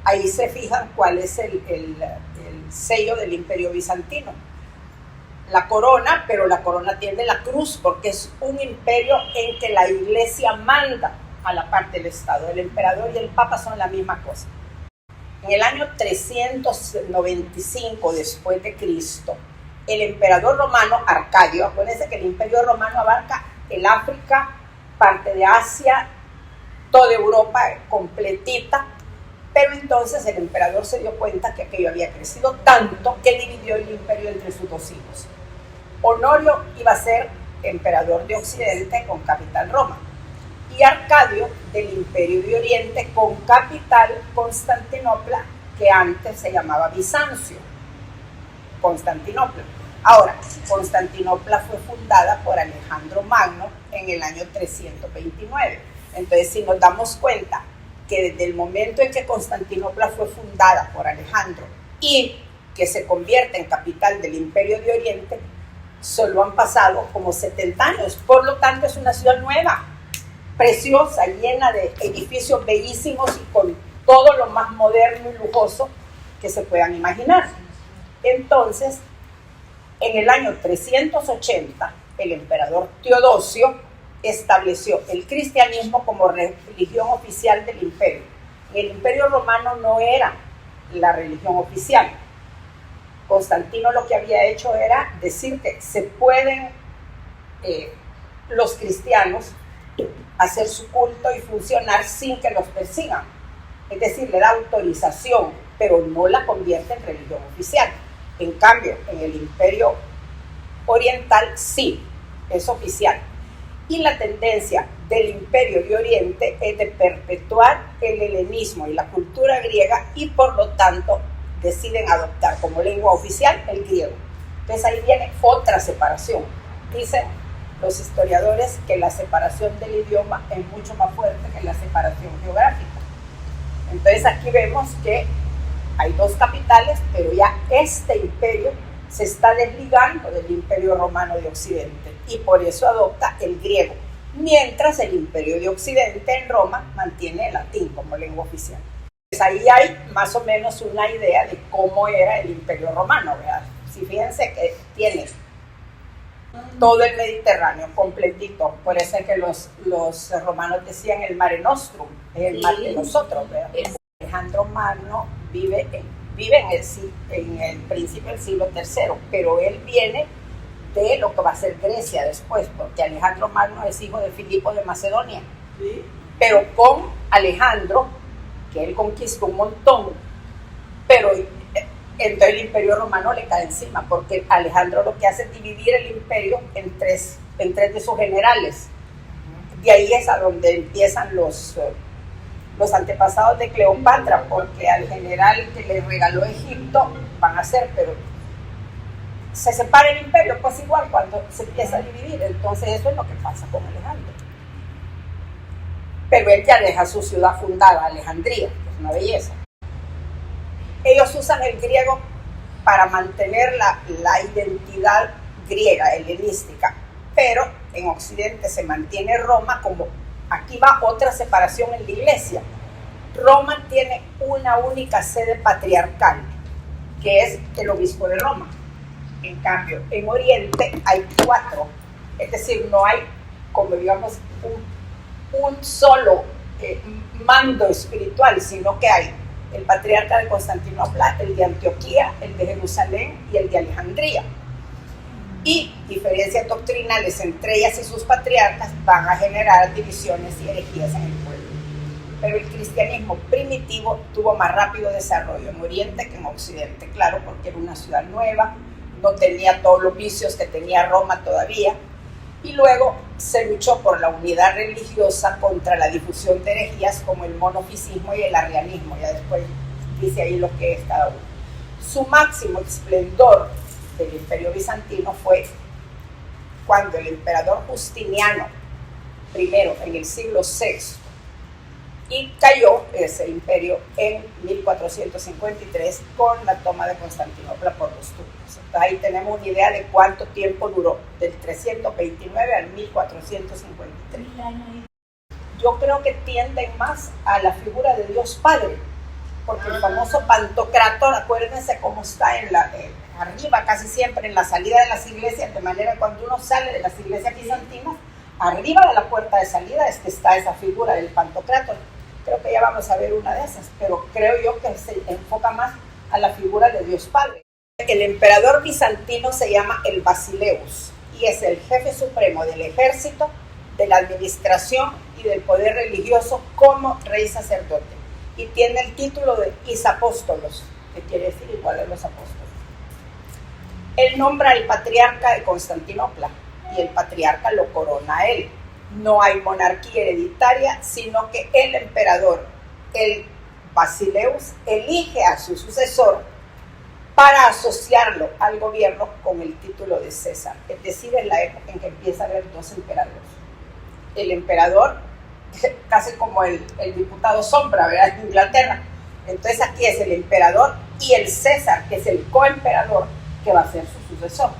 ahí se fijan cuál es el sello del Imperio Bizantino. La corona, pero la corona tiene la cruz porque es un imperio en que la iglesia manda a la parte del Estado. El emperador y el papa son la misma cosa. En el año 395 después de Cristo, el emperador romano Arcadio, acuérdense que el imperio romano abarca el África, parte de Asia, toda Europa completita, pero entonces el emperador se dio cuenta que aquello había crecido tanto que dividió el imperio entre sus dos hijos. Honorio iba a ser emperador de Occidente con capital Roma, y Arcadio del Imperio de Oriente con capital Constantinopla, que antes se llamaba Bizancio. Constantinopla. Ahora, Constantinopla fue fundada por Alejandro Magno en el año 329. Entonces, si nos damos cuenta que desde el momento en que Constantinopla fue fundada por Alejandro y que se convierte en capital del Imperio de Oriente, solo han pasado como 70 años. Por lo tanto, es una ciudad nueva, preciosa, llena de edificios bellísimos y con todo lo más moderno y lujoso que se puedan imaginar. Entonces, en el año 380, el emperador Teodosio estableció el cristianismo como religión oficial del imperio. El imperio romano no era la religión oficial. Constantino lo que había hecho era decir que se pueden los cristianos hacer su culto y funcionar sin que los persigan. Es decir, le da autorización, pero no la convierte en religión oficial. En cambio, en el imperio oriental sí, es oficial. Y la tendencia del imperio de Oriente es de perpetuar el helenismo y la cultura griega, y por lo tanto deciden adoptar como lengua oficial el griego. Entonces ahí viene otra separación. Dicen los historiadores que la separación del idioma es mucho más fuerte que la separación geográfica. Entonces aquí vemos que hay dos capitales, pero ya este imperio se está desligando del imperio romano de Occidente y por eso adopta el griego, mientras el imperio de Occidente en Roma mantiene el latín como lengua oficial. Pues ahí hay más o menos una idea de cómo era el imperio romano, ¿verdad? Si fíjense que tiene todo el Mediterráneo completito, por eso es que los romanos decían el Mare Nostrum, es el mar de nosotros, ¿verdad? Alejandro Magno vive en el principio del siglo III, pero él viene de lo que va a ser Grecia después, porque Alejandro Magno es hijo de Filipo de Macedonia. ¿Sí? Pero con Alejandro, que él conquistó un montón, pero entonces el imperio romano le cae encima, porque Alejandro lo que hace es dividir el imperio en tres de sus generales. De ahí es a donde empiezan los antepasados de Cleopatra, porque al general que le regaló Egipto van a ser, pero se separa el imperio, pues igual cuando se empieza a dividir. Entonces eso es lo que pasa con Alejandro. Pero él ya deja su ciudad fundada, Alejandría, que es una belleza. Ellos usan el griego para mantener la identidad griega, helenística, pero en Occidente se mantiene Roma como... Aquí va otra separación en la iglesia. Roma tiene una única sede patriarcal, que es el obispo de Roma. En cambio, en Oriente hay 4. Es decir, no hay, como digamos, un solo mando espiritual, sino que hay el patriarca de Constantinopla, el de Antioquía, el de Jerusalén y el de Alejandría. Y diferencias doctrinales entre ellas y sus patriarcas van a generar divisiones y herejías en el pueblo. Pero el cristianismo primitivo tuvo más rápido desarrollo en Oriente que en Occidente, claro, porque era una ciudad nueva, no tenía todos los vicios que tenía Roma todavía, y luego se luchó por la unidad religiosa contra la difusión de herejías como el monofisismo y el arrianismo. Ya después dice ahí lo que es cada uno. Su máximo esplendor del imperio bizantino fue cuando el emperador Justiniano I en el siglo VI y cayó ese imperio en 1453 con la toma de Constantinopla por los turcos. Entonces ahí tenemos una idea de cuánto tiempo duró, del 329 al 1453. Yo creo que tienden más a la figura de Dios Padre, porque el famoso Pantocrátor, acuérdense cómo está arriba casi siempre en la salida de las iglesias, de manera que cuando uno sale de las iglesias bizantinas, arriba de la puerta de salida es que está esa figura del Pantocrátor. Creo que ya vamos a ver una de esas, pero creo yo que se enfoca más a la figura de Dios Padre. El emperador bizantino se llama el Basileus y es el jefe supremo del ejército, de la administración y del poder religioso como rey sacerdote. Y tiene el título de Isapóstolos, que quiere decir igual a los apóstoles. Él nombra al patriarca de Constantinopla y el patriarca lo corona a él. No hay monarquía hereditaria, sino que el emperador, el Basileus, elige a su sucesor para asociarlo al gobierno con el título de César. Es decir, es la época en que empieza a haber dos emperadores. El emperador, casi como el diputado sombra, ¿verdad?, en Inglaterra. Entonces aquí es el emperador y el César, que es el coemperador, que va a ser su sucesor,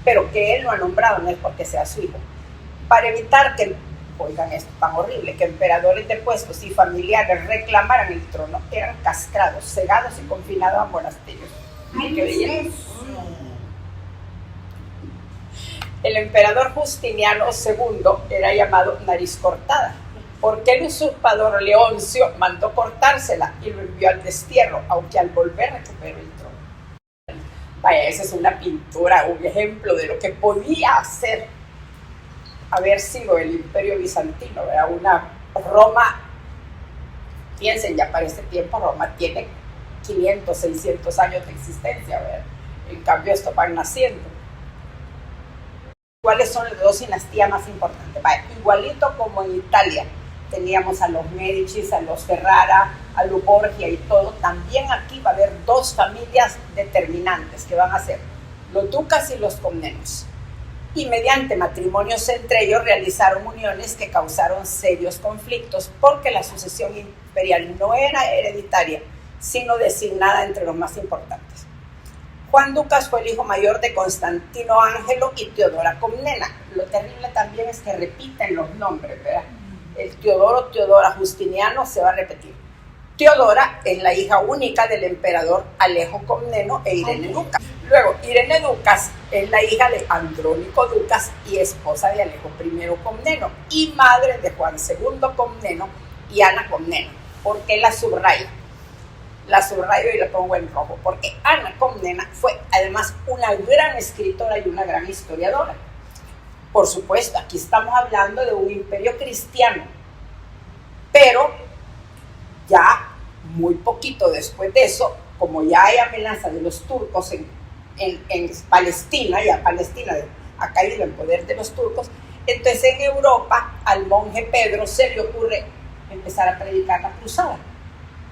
pero que él no ha nombrado, no es porque sea su hijo. Para evitar que, oigan esto tan horrible, que emperadores depuestos y familiares reclamaran el trono, eran castrados, cegados y confinados a monasterios. ¡Ay, qué belleza! El emperador Justiniano II era llamado Nariz Cortada, porque el usurpador Leoncio mandó cortársela y lo envió al destierro, aunque al volver recuperó el trono. Vaya, esa es una pintura, un ejemplo de lo que podía haber sido el Imperio Bizantino, ¿verdad? Una Roma, piensen, ya para este tiempo Roma tiene 500, 600 años de existencia, ¿verdad? En cambio esto van naciendo. ¿Cuáles son las dos dinastías más importantes? Vaya, igualito como en Italia teníamos a los Médicis, a los Ferrara, a los Borgia y todo, también aquí va a haber dos familias determinantes que van a ser los ducas y los comnenos. Y mediante matrimonios entre ellos realizaron uniones que causaron serios conflictos porque la sucesión imperial no era hereditaria, sino designada entre los más importantes. Juan Ducas fue el hijo mayor de Constantino Ángelo y Teodora Comnena. Lo terrible también es que repiten los nombres, ¿verdad? El Teodora Justiniano se va a repetir. Teodora es la hija única del emperador Alejo Comneno e Irene Ducas. Luego, Irene Ducas es la hija de Andrónico Ducas y esposa de Alejo I Comneno y madre de Juan II Comneno y Ana Comneno. ¿Por qué la subrayo? La subrayo y la pongo en rojo, porque Ana Comnena fue además una gran escritora y una gran historiadora. Por supuesto, aquí estamos hablando de un imperio cristiano, pero ya muy poquito después de eso, como ya hay amenaza de los turcos en Palestina, ya Palestina ha caído en poder de los turcos, entonces en Europa al monje Pedro se le ocurre empezar a predicar la cruzada,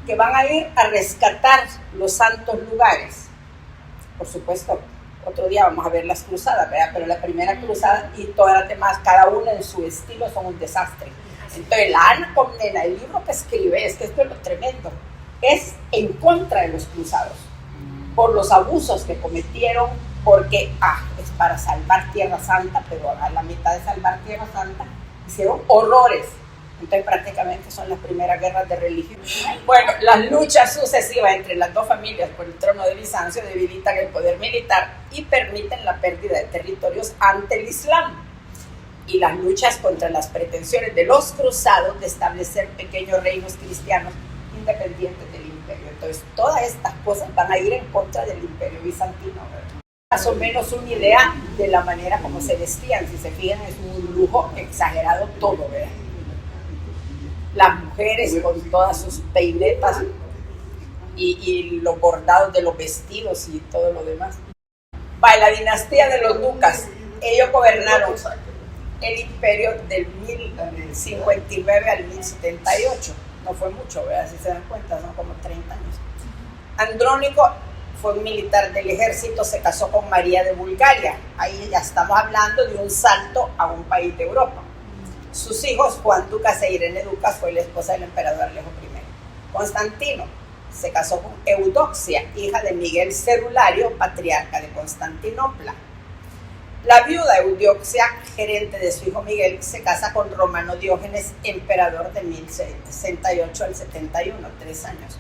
que van a ir a rescatar los santos lugares. Por supuesto, otro día vamos a ver las cruzadas, ¿verdad? Pero la primera cruzada y todas las demás, cada una en su estilo, son un desastre. Entonces la Ana Comnena, el libro que escribe, es que esto es lo tremendo, es en contra de los cruzados, por los abusos que cometieron, porque es para salvar Tierra Santa, pero a la mitad de salvar Tierra Santa hicieron horrores. Entonces prácticamente son las primeras guerras de religión. Bueno, las luchas sucesivas entre las dos familias por el trono de Bizancio debilitan el poder militar y permiten la pérdida de territorios ante el Islam. Y las luchas contra las pretensiones de los cruzados de establecer pequeños reinos cristianos independientes del imperio. Entonces todas estas cosas van a ir en contra del imperio bizantino, ¿verdad? Más o menos una idea de la manera como se vestían. Si se fijan, es un lujo exagerado todo, ¿verdad? Las mujeres con todas sus peinetas y los bordados de los vestidos y todo lo demás. La dinastía de los ducas, ellos gobernaron el imperio del 1059 al 1078. No fue mucho, ¿verdad? Si se dan cuenta, son como 30 años. Andrónico fue un militar del ejército, se casó con María de Bulgaria. Ahí ya estamos hablando de un salto a un país de Europa. Sus hijos, Juan Ducas e Irene Ducas, fue la esposa del emperador Alejo I. Constantino se casó con Eudoxia, hija de Miguel Cerulario, patriarca de Constantinopla. La viuda Eudoxia, gerente de su hijo Miguel, se casa con Romano Diógenes, emperador de 1068 al 71, 3 años.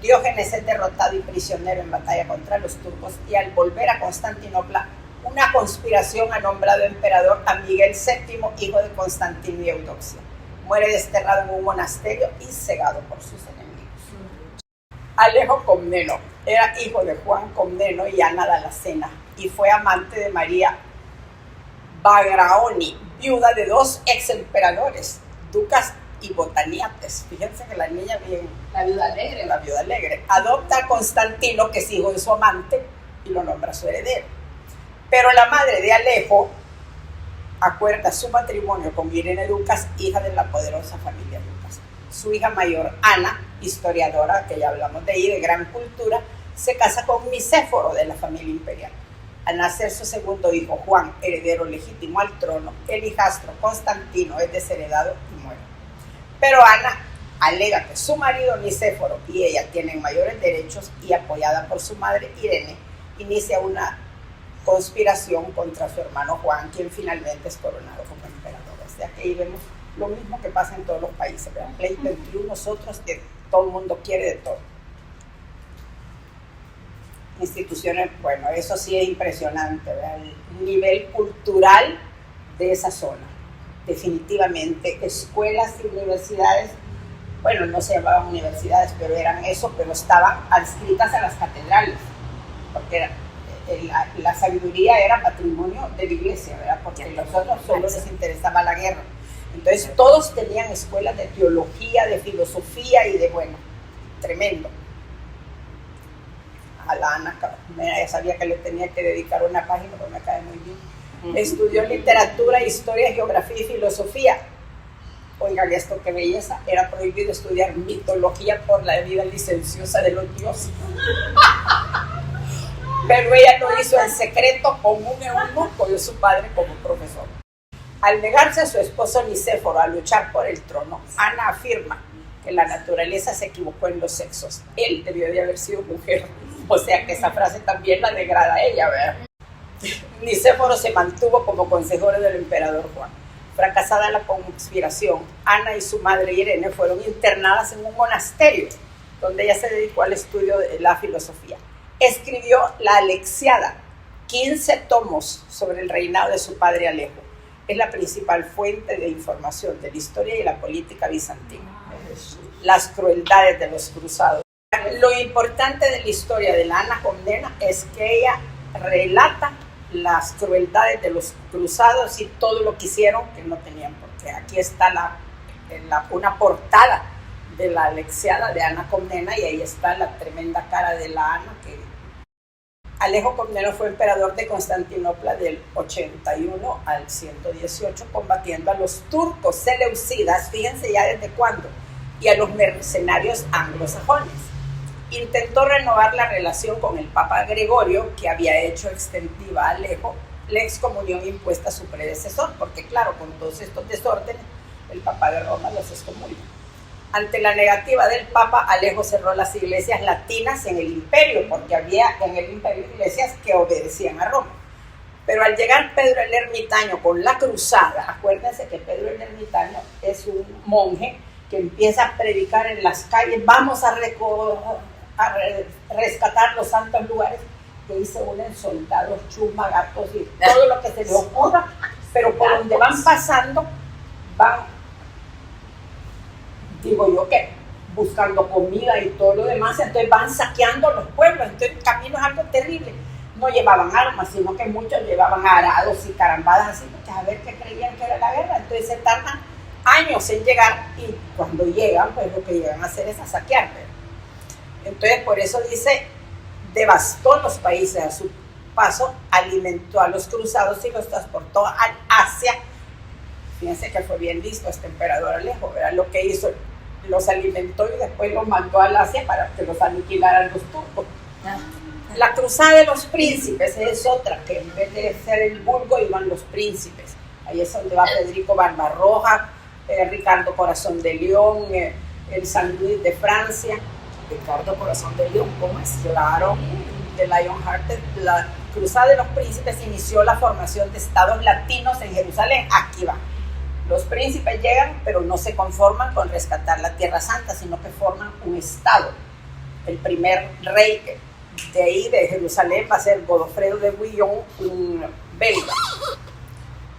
Diógenes es derrotado y prisionero en batalla contra los turcos, y al volver a Constantinopla, una conspiración ha nombrado emperador a Miguel VII, hijo de Constantino y Eudoxia. Muere desterrado en un monasterio y cegado por sus enemigos. Alejo Comneno era hijo de Juan Comneno y Ana Dalascena, y fue amante de María Bagraoni, viuda de dos ex emperadores, Ducas y Botaniates. Fíjense que la niña bien, la viuda alegre, adopta a Constantino, que es hijo de su amante, y lo nombra su heredero. Pero la madre de Alejo acuerda su matrimonio con Irene Ducas, hija de la poderosa familia Ducas. Su hija mayor, Ana, historiadora, que ya hablamos de ahí, de gran cultura, se casa con Nicéforo, de la familia imperial. Al nacer su segundo hijo, Juan, heredero legítimo al trono, el hijastro Constantino es desheredado y muere. Pero Ana alega que su marido Nicéforo y ella tienen mayores derechos, y apoyada por su madre Irene, inicia una conspiración contra su hermano Juan, quien finalmente es coronado como emperador. O sea que ahí vemos lo mismo que pasa en todos los países, ¿verdad? Pleito entre nosotros, que todo el mundo quiere de todo. Instituciones, bueno, eso sí es impresionante, ¿verdad? El nivel cultural de esa zona, definitivamente. Escuelas y universidades, bueno, no se llamaban universidades, pero eran eso, pero estaban adscritas a las catedrales, porque la sabiduría era patrimonio de la iglesia, ¿verdad? Porque a los otros solo les interesaba la guerra. Entonces todos tenían escuelas de teología, de filosofía y de, bueno, tremendo. A la Ana, ya sabía que le tenía que dedicar una página, porque me cae muy bien. Estudió literatura, historia, geografía y filosofía. Oigan esto, qué belleza. Era prohibido estudiar mitología por la vida licenciosa de los dioses. Pero ella lo hizo en secreto con un eunuco de su padre como profesor. Al negarse a su esposo Nicéforo a luchar por el trono, Ana afirma que la naturaleza se equivocó en los sexos. Él debió de haber sido mujer. O sea que esa frase también la degrada a ella, ¿verdad? Nicéforo se mantuvo como consejero del emperador Juan. Fracasada la conspiración, Ana y su madre Irene fueron internadas en un monasterio, donde ella se dedicó al estudio de la filosofía. Escribió la Alexiada, 15 tomos sobre el reinado de su padre Alejo. Es la principal fuente de información de la historia y la política bizantina. Las crueldades de los cruzados. Lo importante de la historia de la Ana Comnena es que ella relata las crueldades de los cruzados y todo lo que hicieron que no tenían por qué. Aquí está una portada de la Alexiada de Ana Comnena, y ahí está la tremenda cara de la Ana. Alejo Comneno fue emperador de Constantinopla del 81 al 118, combatiendo a los turcos seleucidas, fíjense ya desde cuándo, y a los mercenarios anglosajones. Intentó renovar la relación con el Papa Gregorio, que había hecho extensiva a Alejo la excomunión impuesta a su predecesor, porque claro, con todos estos desórdenes, el Papa de Roma los excomulga. Ante la negativa del Papa, Alejo cerró las iglesias latinas en el imperio, porque había en el imperio iglesias que obedecían a Roma. Pero al llegar Pedro el Ermitaño con la cruzada, acuérdense que Pedro el Ermitaño es un monje que empieza a predicar en las calles: vamos a rescatar los santos lugares, que ahí se unen soldados, chusma, gatos y todo lo que se les ocurra, pero por donde van pasando, van, digo yo, que buscando comida y todo lo demás, entonces van saqueando los pueblos. Entonces el camino es algo terrible. No llevaban armas, sino que muchos llevaban arados y carambadas así, porque a ver qué creían que era la guerra. Entonces se tardan años en llegar, y cuando llegan, pues lo que llegan a hacer es a saquear. Entonces por eso dice, devastó los países a su paso, alimentó a los cruzados y los transportó a Asia. Fíjense que fue bien listo este emperador Alejo, ¿verdad? Lo que hizo, los alimentó y después los mandó al Asia para que los aniquilaran los turcos. La cruzada de los príncipes es otra, que en vez de ser el vulgo iban los príncipes. Ahí es donde va Federico Barbarroja, Ricardo Corazón de León, el San Luis de Francia. Ricardo Corazón de León, ¿cómo es? Claro, de Lionhearted. La cruzada de los príncipes inició la formación de estados latinos en Jerusalén. Aquí va. Los príncipes llegan, pero no se conforman con rescatar la Tierra Santa, sino que forman un estado. El primer rey de ahí, de Jerusalén, va a ser Godofredo de Bouillon, un belga.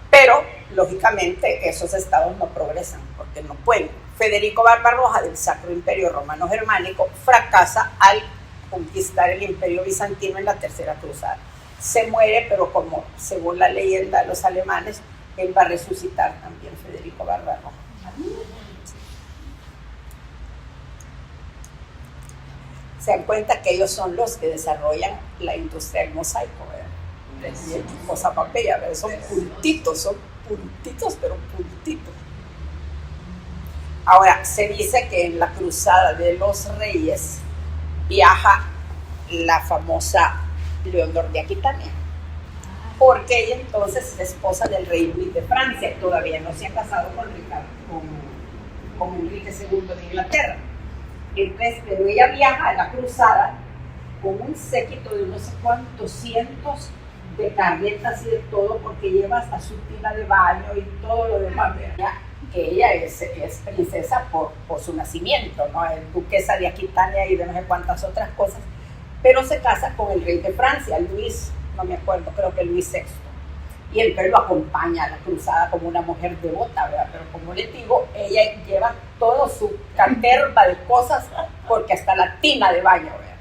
Pero, lógicamente, esos estados no progresan, porque no pueden. Federico Barbarroja, del Sacro Imperio Romano Germánico, fracasa al conquistar el Imperio Bizantino en la Tercera Cruzada. Se muere, pero como según la leyenda de los alemanes, él va a resucitar también, Federico Barbarroja. Se dan cuenta que ellos son los que desarrollan la industria del mosaico, ¿verdad? Cosa papella, ¿verdad? Son puntitos, pero puntitos. Ahora, se dice que en la Cruzada de los Reyes viaja la famosa Leonor de Aquitania, porque ella entonces es esposa del rey Luis de Francia, todavía no se ha casado con Enrique II de Inglaterra. Entonces, pero ella viaja a la Cruzada con un séquito de no sé cuántos cientos de carretas y de todo, porque lleva hasta su tina de baño y todo lo demás. Que ella es princesa por su nacimiento, ¿no? Es duquesa de Aquitania y de no sé cuántas otras cosas, pero se casa con el rey de Francia, Luis, no me acuerdo, creo que Luis VI. Y el rey lo acompaña a la cruzada como una mujer devota, ¿verdad? Pero como les digo, ella lleva todo su caterva de cosas, porque hasta la tina de baño, ¿verdad?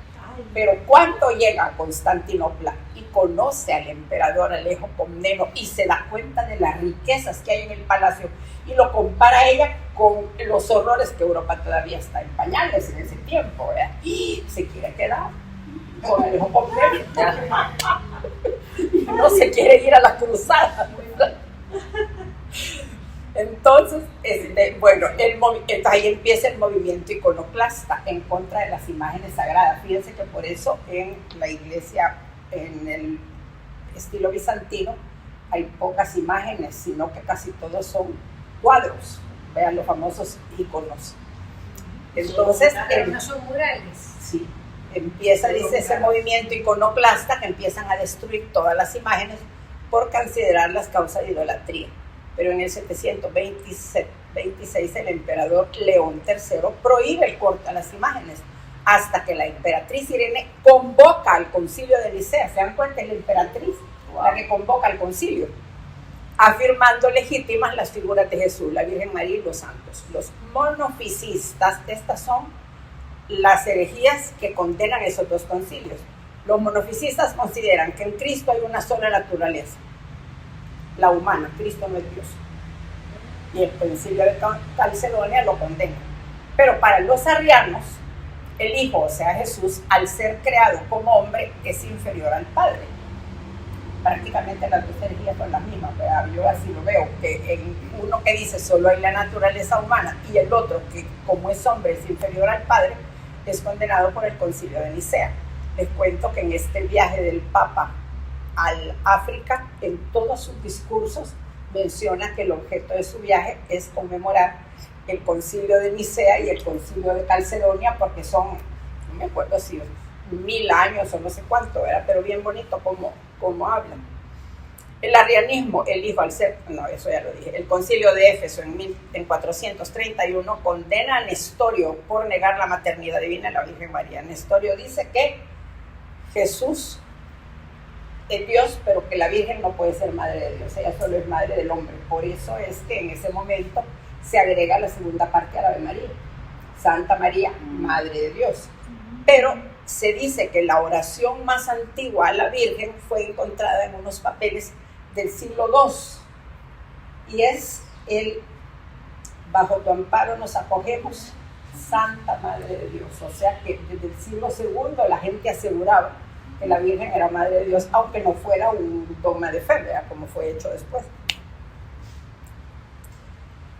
Pero cuando llega a Constantinopla y conoce al emperador Alejo Comneno y se da cuenta de las riquezas que hay en el palacio y lo compara ella con los horrores que Europa todavía está en pañales en ese tiempo, ¿verdad? Y se quiere quedar con Alejo Comneno. No se quiere ir a la cruzada, ¿verdad? Entonces, ahí empieza el movimiento iconoclasta en contra de las imágenes sagradas. Fíjense que por eso en la iglesia, en el estilo bizantino, hay pocas imágenes, sino que casi todos son cuadros. Vean los famosos iconos. Entonces, no son murales. Sí, empieza, dice, ese movimiento iconoclasta, que empiezan a destruir todas las imágenes por considerarlas causa de idolatría. Pero en el 726 el emperador León III prohíbe el corte a las imágenes, hasta que la emperatriz Irene convoca al concilio de Nicea. ¿Se dan cuenta? Es la emperatriz la que convoca al concilio, afirmando legítimas las figuras de Jesús, la Virgen María y los santos. Los monofisistas, estas son las herejías que condenan esos dos concilios. Los monofisistas consideran que en Cristo hay una sola naturaleza, la humana. Cristo no es Dios. Y el concilio de Calcedonia lo condena. Pero para los arrianos, el Hijo, o sea Jesús, al ser creado como hombre, es inferior al Padre. Prácticamente las dos herejías son las mismas, ¿verdad? Yo así lo veo, que en uno que dice solo hay la naturaleza humana y el otro que como es hombre es inferior al Padre, es condenado por el concilio de Nicea. Les cuento que en este viaje del Papa al África, en todos sus discursos menciona que el objeto de su viaje es conmemorar el concilio de Nicea y el concilio de Calcedonia, porque son, no me acuerdo si 1000 años o no sé cuánto, ¿verdad? Pero bien bonito como hablan. El arrianismo, el Hijo al ser, no, eso ya lo dije, el concilio de Éfeso en 431 condena a Nestorio por negar la maternidad divina de la Virgen María. Nestorio dice que Jesús es Dios, pero que la Virgen no puede ser madre de Dios, ella solo es madre del hombre. Por eso es que en ese momento se agrega la segunda parte a la Ave María, Santa María, Madre de Dios. Pero se dice que la oración más antigua a la Virgen fue encontrada en unos papeles del siglo II, y es el bajo tu amparo nos acogemos, Santa Madre de Dios. O sea que desde el siglo II la gente aseguraba que la Virgen era Madre de Dios, aunque no fuera un dogma de fe, ¿verdad? Como fue hecho después.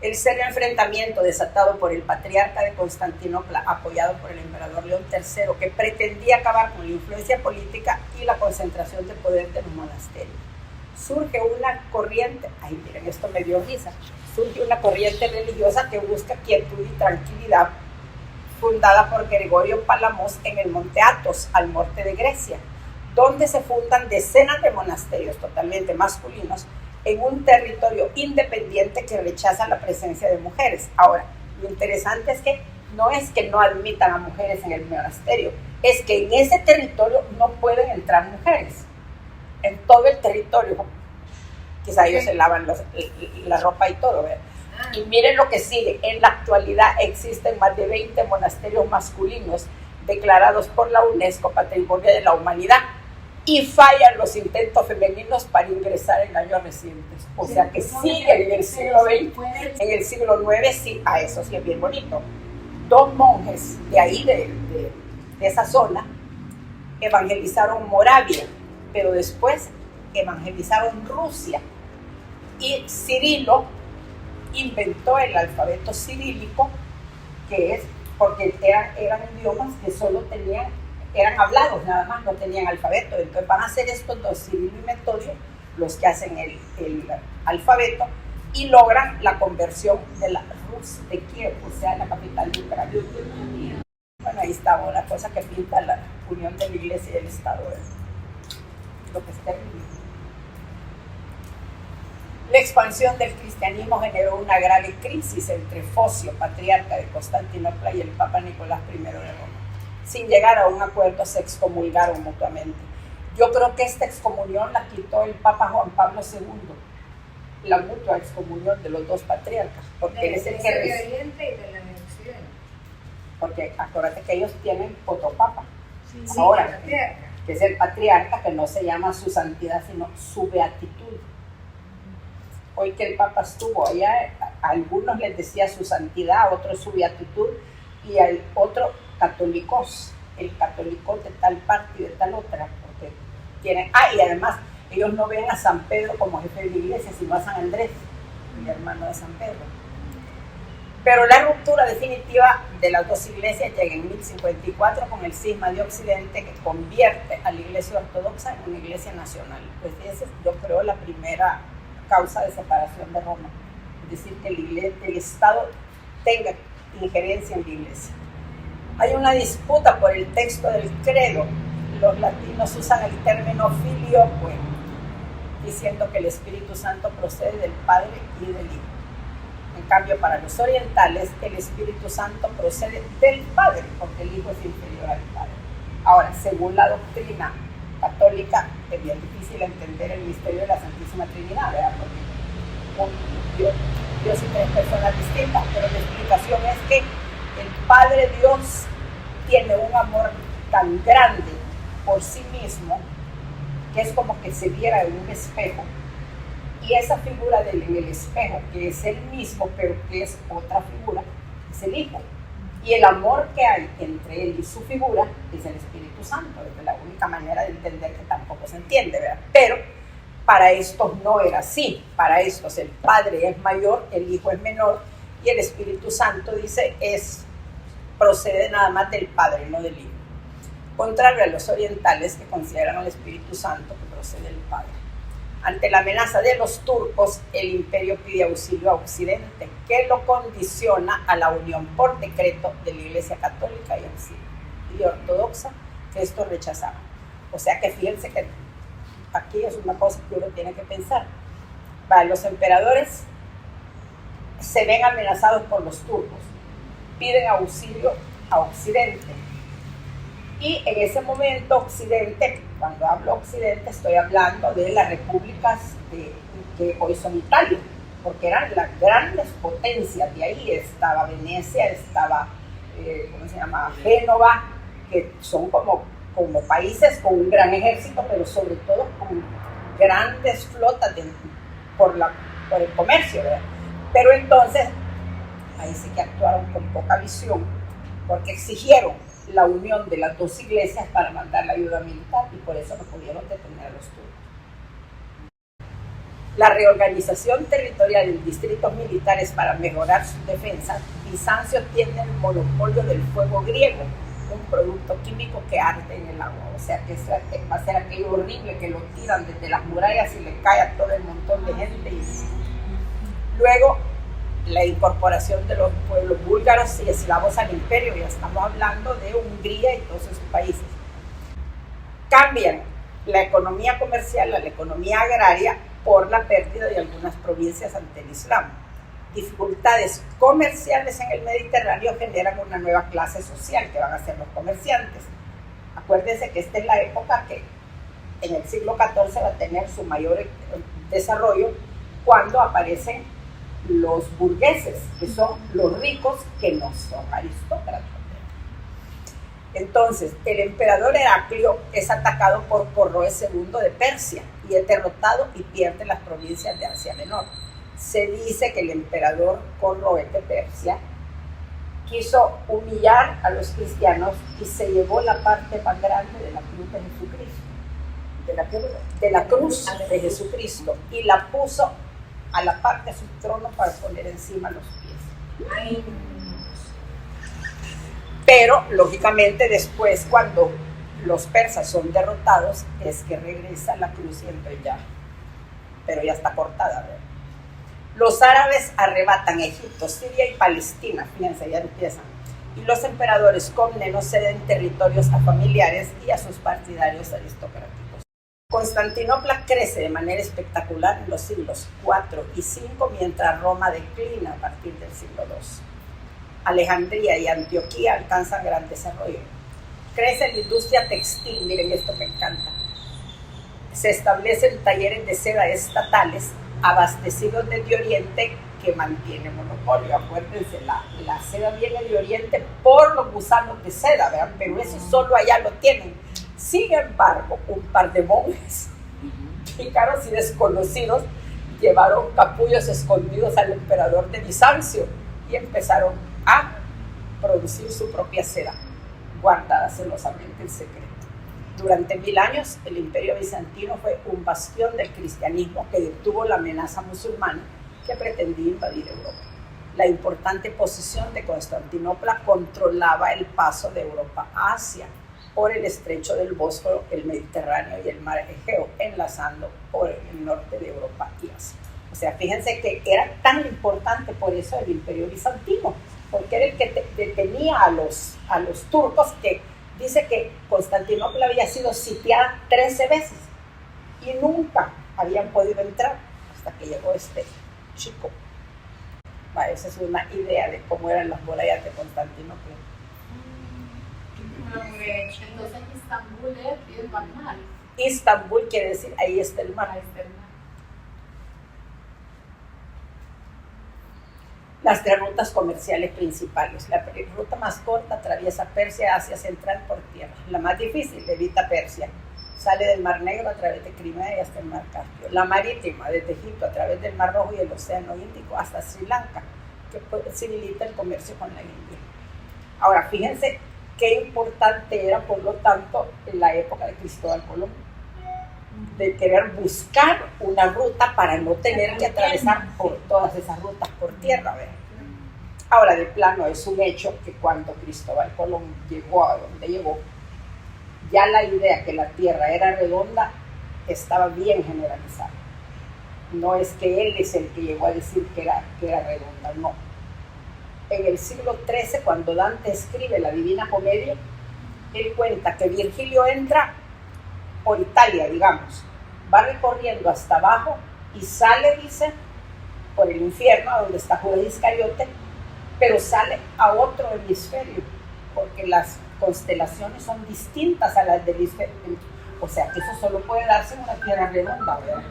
El serio enfrentamiento desatado por el patriarca de Constantinopla, apoyado por el emperador León III, que pretendía acabar con la influencia política y la concentración de poder de los monasterios. Surge una corriente, ay miren, esto me dio risa, surge una corriente religiosa que busca quietud y tranquilidad, fundada por Gregorio Palamos en el monte Athos, al norte de Grecia, donde se fundan decenas de monasterios totalmente masculinos en un territorio independiente que rechaza la presencia de mujeres. Ahora, lo interesante es que no es que no admitan a mujeres en el monasterio, es que en ese territorio no pueden entrar mujeres. En todo el territorio, quizá ellos se lavan la ropa y todo, ¿verdad? Y miren lo que sigue. En la actualidad existen más de 20 monasterios masculinos declarados por la UNESCO Patrimonio de la Humanidad, y fallan los intentos femeninos para ingresar en años recientes. O sea que siguen en el siglo XX, en el siglo IX, sí, a eso sí es bien bonito. 2 monjes de ahí, de esa zona, evangelizaron Moravia, pero después evangelizaron Rusia. Y Cirilo inventó el alfabeto cirílico, que es porque eran idiomas que solo eran hablados nada más, no tenían alfabeto. Entonces van a ser estos 2, Cirilo y Metodio, los que hacen el alfabeto y logran la conversión de la Rus de Kiev, o sea, la capital de Ucrania. Bueno, ahí está una cosa que pinta la unión de la Iglesia y el Estado, lo que es terrible. La expansión del cristianismo generó una grave crisis entre Focio, patriarca de Constantinopla, y el Papa Nicolás I de Roma. Sin llegar a un acuerdo, se excomulgaron mutuamente. Yo creo que esta excomunión la quitó el Papa Juan Pablo II, la mutua excomunión de los 2 patriarcas, porque él es el que de Oriente y de la de Occidente. Porque acuérdate que ellos tienen otro Papa, Sí, ahora, que es el patriarca, que no se llama su santidad, sino su beatitud. Hoy que el Papa estuvo allá, a algunos les decía su santidad, a otros su beatitud, y al otro católicos, el católico de tal parte y de tal otra, porque tienen, y además ellos no ven a San Pedro como jefe de la iglesia, sino a San Andrés, el hermano de San Pedro. Pero la ruptura definitiva de las 2 iglesias llega en 1054 con el cisma de Occidente, que convierte a la iglesia ortodoxa en una iglesia nacional. Pues esa es, yo creo, la primera causa de separación de Roma, es decir, que el Estado tenga injerencia en la iglesia. Hay una disputa por el texto del credo. Los latinos usan el término filioque, diciendo que el Espíritu Santo procede del Padre y del Hijo. En cambio, para los orientales, el Espíritu Santo procede del Padre, porque el Hijo es inferior al Padre. Ahora, según la doctrina católica, es bien difícil entender el misterio de la Santísima Trinidad, ¿verdad? Porque Dios y 3 personas distintas, pero la explicación es que el Padre Dios tiene un amor tan grande por sí mismo que es como que se viera en un espejo, y esa figura en el espejo, que es el mismo pero que es otra figura, es el Hijo, y el amor que hay entre él y su figura es el Espíritu Santo. Es la única manera de entender, que tampoco se entiende, ¿verdad? Pero para estos no era así. Para estos el Padre es mayor, el Hijo es menor, y el Espíritu Santo, dice, procede nada más del Padre, no del Hijo. Contrario a los orientales, que consideran al Espíritu Santo que procede del Padre. Ante la amenaza de los turcos, el imperio pide auxilio a Occidente, que lo condiciona a la unión por decreto de la Iglesia Católica y Ortodoxa, que esto rechazaron. O sea que fíjense que aquí es una cosa que uno tiene que pensar. Los emperadores se ven amenazados por los turcos, piden auxilio a Occidente. Y en ese momento Occidente, cuando hablo Occidente, estoy hablando de las repúblicas que hoy son Italia, porque eran las grandes potencias. De ahí estaba Venecia, estaba, Génova, que son como países con un gran ejército, pero sobre todo con grandes flotas por el comercio, ¿verdad? Pero entonces, ahí sí que actuaron con poca visión, porque exigieron la unión de las 2 iglesias para mandar la ayuda militar, y por eso no pudieron detener a los turcos. La reorganización territorial de distritos militares para mejorar sus defensas. Bizancio tiene el monopolio del fuego griego, un producto químico que arde en el agua. O sea que va a ser aquello horrible que lo tiran desde las murallas y le cae a todo el montón de gente. Luego, la incorporación de los pueblos búlgaros y eslavos al imperio. Ya estamos hablando de Hungría y todos esos países. Cambian la economía comercial a la economía agraria por la pérdida de algunas provincias ante el Islam. dificultades comerciales en el Mediterráneo generan una nueva clase social que van a ser los comerciantes. Acuérdense que esta es la época que en el siglo XIV va a tener su mayor desarrollo cuando aparecen los burgueses, que son los ricos que no son aristócratas. Entonces, el emperador Heraclio es atacado por Corroes II de Persia y es derrotado y pierde las provincias de Asia Menor. Se dice que el emperador Corroes de Persia quiso humillar a los cristianos y se llevó la parte más grande de la cruz de Jesucristo, de la cruz de Jesucristo, y la puso a la parte de su trono para poner encima los pies. Ay, Pero, lógicamente, después, cuando los persas son derrotados, es que regresa la cruz y entonces ya, pero ya está cortada, ¿verdad? Los árabes arrebatan Egipto, Siria y Palestina, fíjense, ya empiezan. Y los emperadores Comnenos ceden territorios a familiares y a sus partidarios aristocráticos. Constantinopla crece de manera espectacular en los siglos IV y V, mientras Roma declina a partir del siglo II. Alejandría y Antioquía alcanzan gran desarrollo. Crece la industria textil, miren esto me encanta. Se establecen talleres de seda estatales abastecidos desde Oriente que mantiene monopolio. Acuérdense, la seda viene de Oriente por los gusanos de seda, ¿verdad? Pero eso solo allá lo tienen. Sin embargo, un par de monjes pícaros y desconocidos llevaron capullos escondidos al emperador de Bizancio y empezaron a producir su propia seda, guardada celosamente en secreto. Durante 1000 años, el Imperio Bizantino fue un bastión del cristianismo que detuvo la amenaza musulmana que pretendía invadir Europa. La importante posición de Constantinopla controlaba el paso de Europa a Asia por el estrecho del Bósforo, el Mediterráneo y el mar Egeo, enlazando por el norte de Europa y Asia. O sea, fíjense que era tan importante por eso el Imperio Bizantino, porque era el que detenía a los turcos, que dice que Constantinopla había sido sitiada 13 veces y nunca habían podido entrar hasta que llegó este chico. Bueno, esa es una idea de cómo eran las murallas de Constantinopla. entonces Istambul es el mar. Istambul quiere decir ahí está el mar. Ahí está el mar. Las tres rutas comerciales principales. La ruta más corta atraviesa Persia, Asia Central por tierra. La más difícil evita Persia. Sale del Mar Negro a través de Crimea y hasta el Mar Caspio. La marítima, desde Egipto a través del Mar Rojo y el Océano Índico hasta Sri Lanka, que posibilita el comercio con la India. Ahora, fíjense qué importante era, por lo tanto, en la época de Cristóbal Colón, de querer buscar una ruta para no tener que atravesar por todas esas rutas por tierra, ¿verdad? Ahora, de plano, es un hecho que cuando Cristóbal Colón llegó a donde llegó, ya la idea que la tierra era redonda estaba bien generalizada. No es que él es el que llegó a decir que era redonda, no. En el siglo XIII, cuando Dante escribe la Divina Comedia, él cuenta que Virgilio entra por Italia, digamos, va recorriendo hasta abajo y sale, dice, por el infierno, a donde está Judas Iscariote, pero sale a otro hemisferio, porque las constelaciones son distintas a las del hemisferio. O sea, que eso solo puede darse en una tierra redonda, ¿verdad?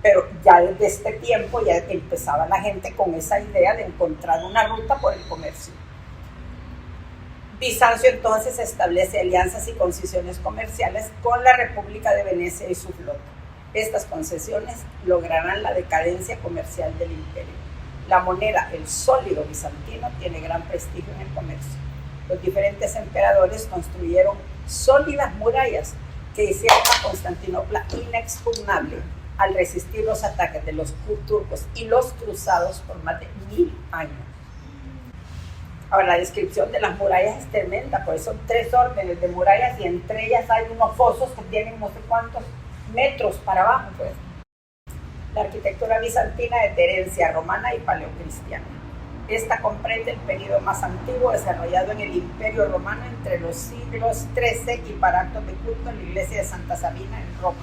Pero ya desde este tiempo ya empezaba la gente con esa idea de encontrar una ruta por el comercio. Bizancio entonces establece alianzas y concesiones comerciales con la República de Venecia y su flota. Estas concesiones lograrán la decadencia comercial del imperio. La moneda, el sólido bizantino, tiene gran prestigio en el comercio. Los diferentes emperadores construyeron sólidas murallas que hicieron a Constantinopla inexpugnable al resistir los ataques de los turcos y los cruzados por más de 1000 años. Ahora, la descripción de las murallas es tremenda, porque son 3 órdenes de murallas y entre ellas hay unos fosos que tienen no sé cuántos metros para abajo, pues. La arquitectura bizantina es de herencia romana y paleocristiana. Esta comprende el periodo más antiguo desarrollado en el Imperio Romano entre los siglos XIII y para actos de culto en la iglesia de Santa Sabina en Roma.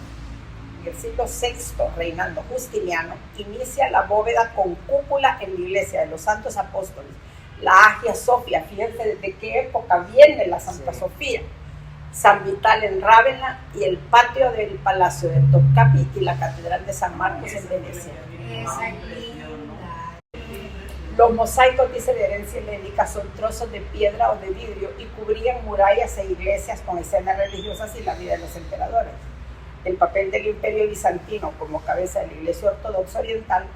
En el siglo VI, reinando Justiniano, inicia la bóveda con cúpula en la iglesia de los Santos Apóstoles, la Hagia Sofia. Fíjense desde qué época viene la Santa Sofía. San Vital en Rávena y el patio del Palacio de Topkapi y la Catedral de San Marcos en Venecia. Los mosaicos, dice, de herencia helénica son trozos de piedra o de vidrio y cubrían murallas e iglesias con escenas religiosas y la vida de los emperadores. El papel del Imperio Bizantino como cabeza de la Iglesia Ortodoxa Oriental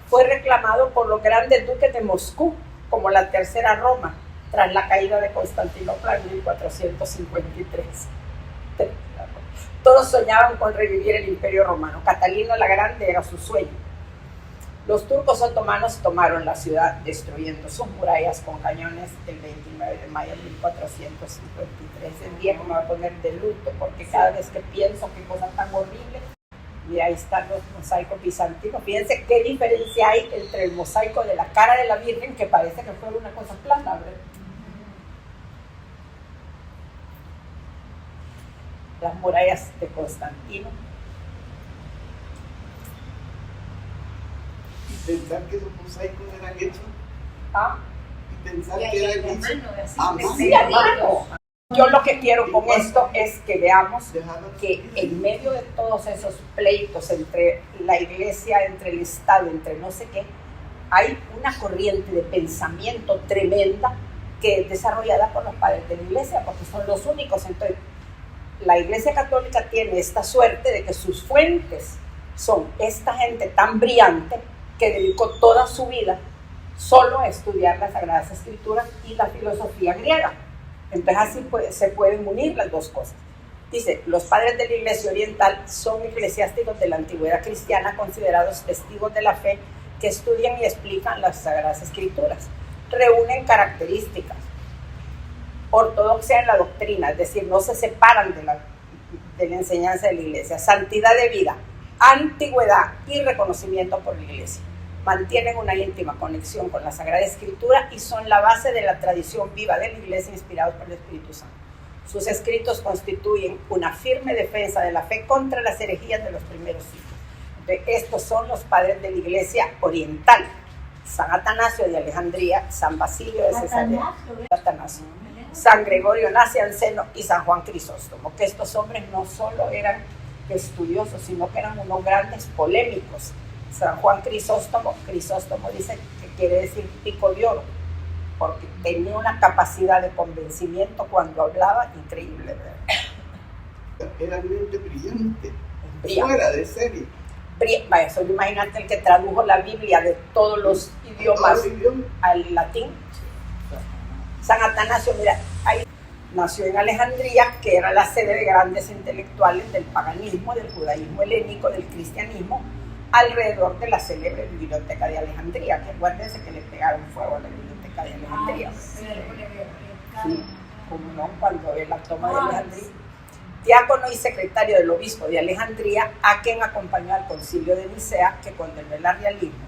fue reclamado por los grandes duques de Moscú como la Tercera Roma, tras la caída de Constantinopla en 1453. Todos soñaban con revivir el Imperio Romano. Catalina la Grande era su sueño. Los turcos otomanos tomaron la ciudad, destruyendo sus murallas con cañones el 29 de mayo de 1453. El día que me voy a poner de luto, porque cada vez que pienso qué cosa tan horrible. Mira, ahí están los mosaicos bizantinos. Fíjense qué diferencia hay entre el mosaico de la cara de la Virgen, que parece que fue una cosa plana, ¿verdad? Las murallas de Constantino. Y pensar que esos mosaicos eran hechos. Y pensar que eran hechos a mano. Sí, a mano. Yo lo que quiero con esto es que veamos que en medio de todos esos pleitos entre la iglesia, entre el Estado, entre no sé qué, hay una corriente de pensamiento tremenda que es desarrollada por los padres de la iglesia, porque son los únicos. Entonces, la Iglesia Católica tiene esta suerte de que sus fuentes son esta gente tan brillante que dedicó toda su vida solo a estudiar las Sagradas Escrituras y la filosofía griega. Entonces así se pueden unir las dos cosas. Dice, los padres de la Iglesia Oriental son eclesiásticos de la antigüedad cristiana considerados testigos de la fe que estudian y explican las Sagradas Escrituras. Reúnen características. Ortodoxia en la doctrina, es decir, no se separan de la enseñanza de la Iglesia. Santidad de vida, antigüedad y reconocimiento por la Iglesia. Mantienen una íntima conexión con la Sagrada Escritura y son la base de la tradición viva de la Iglesia inspirados por el Espíritu Santo. Sus escritos constituyen una firme defensa de la fe contra las herejías de los primeros siglos. Entonces, estos son los padres de la Iglesia Oriental. San Atanasio de Alejandría, San Basilio de Cesarea, San Gregorio Nacianceno y San Juan Crisóstomo, que estos hombres no solo eran estudiosos, sino que eran unos grandes polémicos. San Juan Crisóstomo dice que quiere decir pico de oro, porque tenía una capacidad de convencimiento cuando hablaba increíble, ¿verdad? Era realmente brillante, fuera de serie. Vaya, solo imagínate el que tradujo la Biblia de todos los idiomas al latín. San Atanasio, mira, ahí nació en Alejandría, que era la sede de grandes intelectuales del paganismo, del judaísmo helénico, del cristianismo, alrededor de la célebre biblioteca de Alejandría, que acuérdense que le pegaron fuego a la biblioteca de Alejandría. Sí, como no, cuando ve la toma de Alejandría. Diácono y secretario del obispo de Alejandría, a quien acompañó al concilio de Nicea, que condenó el arrianismo.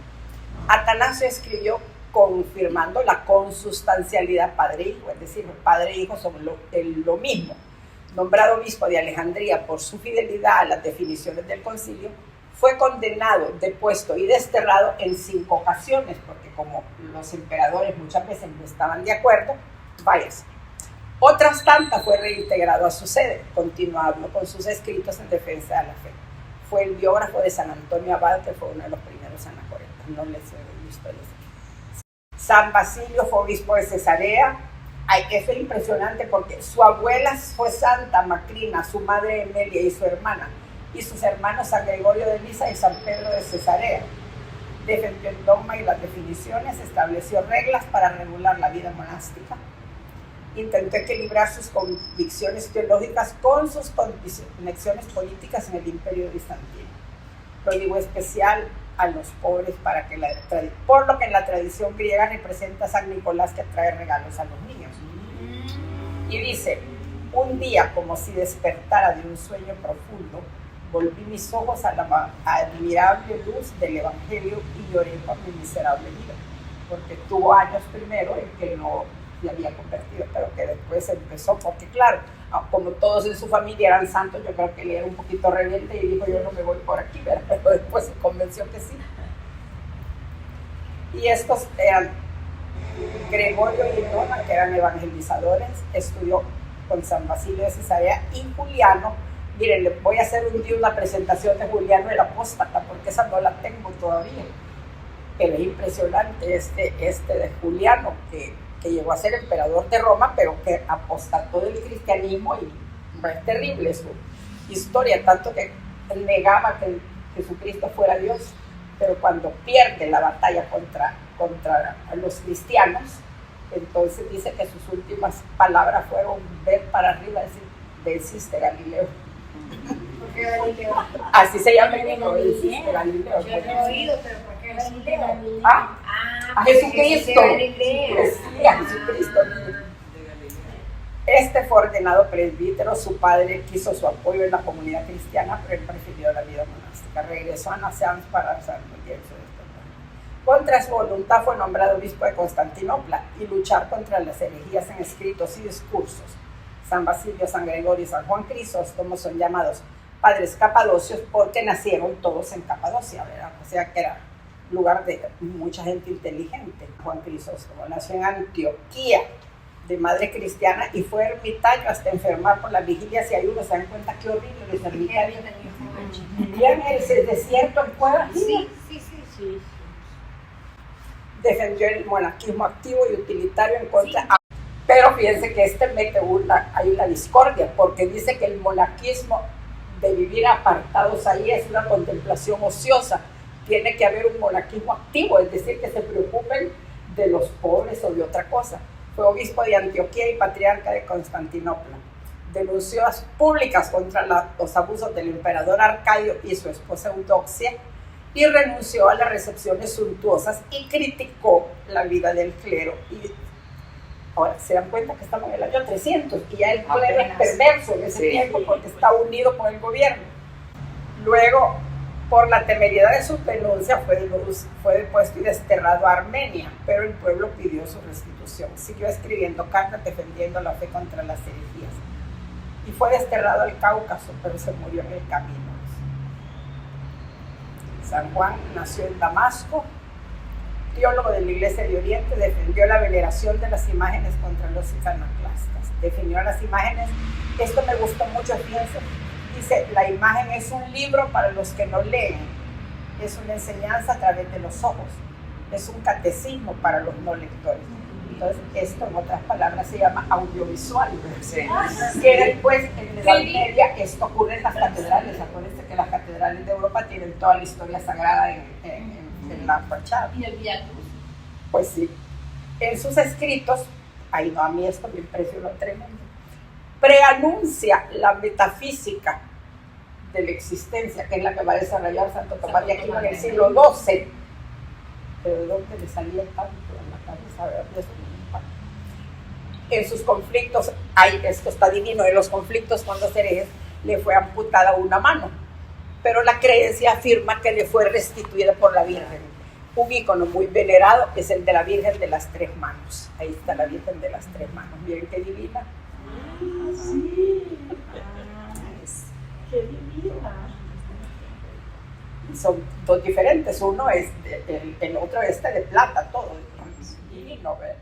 Atanasio escribió confirmando la consustancialidad padre-hijo, es decir, padre e hijo son lo mismo. Nombrado obispo de Alejandría por su fidelidad a las definiciones del concilio, fue condenado, depuesto y desterrado en 5 ocasiones, porque como los emperadores muchas veces no estaban de acuerdo, váyase. Otras tantas fue reintegrado a su sede, continuando con sus escritos en defensa de la fe. Fue el biógrafo de San Antonio Abad, que fue uno de los primeros anacoretas, no les he visto eso. San Basilio fue obispo de Cesarea. Ay, eso es impresionante porque su abuela fue Santa Macrina, su madre Emelia y su hermana, y sus hermanos San Gregorio de Nisa y San Pedro de Cesarea. Defendió el dogma y las definiciones, estableció reglas para regular la vida monástica. Intentó equilibrar sus convicciones teológicas con sus conexiones políticas en el Imperio Bizantino. Prodigó especial a los pobres por lo que en la tradición griega representa a San Nicolás, que trae regalos a los niños. Y dice, un día como si despertara de un sueño profundo, volví mis ojos a la admirable luz del Evangelio y lloré por mi miserable vida, porque tuvo años primero en que no se había convertido, pero que después empezó, porque claro, como todos en su familia eran santos, yo creo que él era un poquito rebelde y dijo, yo no me voy por aquí, ¿verdad? Pero después se convenció que sí. Y estos eran Gregorio y Nona, que eran evangelizadores, estudió con San Basilio de Cesarea, y Juliano. Miren, les voy a hacer un día una presentación de Juliano el Apóstata, porque esa no la tengo todavía. Pero es impresionante este de Juliano, que llegó a ser emperador de Roma, pero que apostató del cristianismo, y es terrible su historia, tanto que negaba que Jesucristo fuera Dios, pero cuando pierde la batalla contra los cristianos, entonces dice que sus últimas palabras fueron ver para arriba y decir, venciste, Galileo. ¿Por qué Galileo? Así se llama el libro, venciste, Galileo. Yo no he oído, pero ¿por qué Galileo? A Jesucristo. Galileo. Sí, a Jesucristo. Este fue ordenado presbítero. Su padre quiso su apoyo en la comunidad cristiana, pero él prefirió la vida monástica. Regresó a Nazaret para San Miguel. Contra su voluntad fue nombrado obispo de Constantinopla y luchar contra las herejías en escritos y discursos. San Basilio, San Gregorio y San Juan Crisóstomo son llamados padres capadocios porque nacieron todos en Capadocia, ¿verdad? O sea que era lugar de mucha gente inteligente. Juan Crisóstomo nació en Antioquía, de madre cristiana, y fue ermitaño hasta enfermar por las vigilias. Y ahí uno se dan cuenta qué horrible los ermitaños. Vivían en el desierto, en cuevas. Sí. Defendió el monaquismo activo y utilitario en contra. Pero fíjense que mete hay una discordia, porque dice que el monaquismo de vivir apartados ahí es una contemplación ociosa. Tiene que haber un monaquismo activo, es decir, que se preocupen de los pobres o de otra cosa. Fue obispo de Antioquía y patriarca de Constantinopla. Denunció públicas contra los abusos del emperador Arcadio y su esposa Eudoxia, y renunció a las recepciones suntuosas y criticó la vida del clero. Y ahora se dan cuenta que estamos en el año 300 y ya el clero es perverso en ese tiempo porque está unido con el gobierno. Luego, por la temeridad de sus denuncias, fue depuesto y desterrado a Armenia, pero el pueblo pidió su restitución. Siguió escribiendo cartas defendiendo la fe contra las herejías y fue desterrado al Cáucaso, pero se murió en el camino. San Juan nació en Damasco, teólogo de la Iglesia de Oriente, defendió la veneración de las imágenes contra los iconoclastas. Definió las imágenes, esto me gustó mucho, fíjense, dice, la imagen es un libro para los que no leen, es una enseñanza a través de los ojos, es un catecismo para los no lectores. Entonces, esto en otras palabras se llama audiovisual, sí. Que después en la Edad Media esto ocurre en las catedrales. Acuérdense que las catedrales de Europa tienen toda la historia sagrada en la fachada. ¿Y el Vía Cruz? Pues sí. En sus escritos, a mí esto me impresionó tremendo, preanuncia la metafísica de la existencia, que es la que va a desarrollar Santo Tomás de Aquino en el siglo XII. Pero ¿de dónde le salía tanto en la cabeza? ¿Verdad? En sus conflictos, esto está divino, en los conflictos con los herejes le fue amputada una mano, pero la creencia afirma que le fue restituida por la Virgen. Un ícono muy venerado es el de la Virgen de las Tres Manos. Ahí está la Virgen de las Tres Manos, miren qué divina. Qué divina. Son dos diferentes, uno es el otro de plata, todo divino, ¿verdad?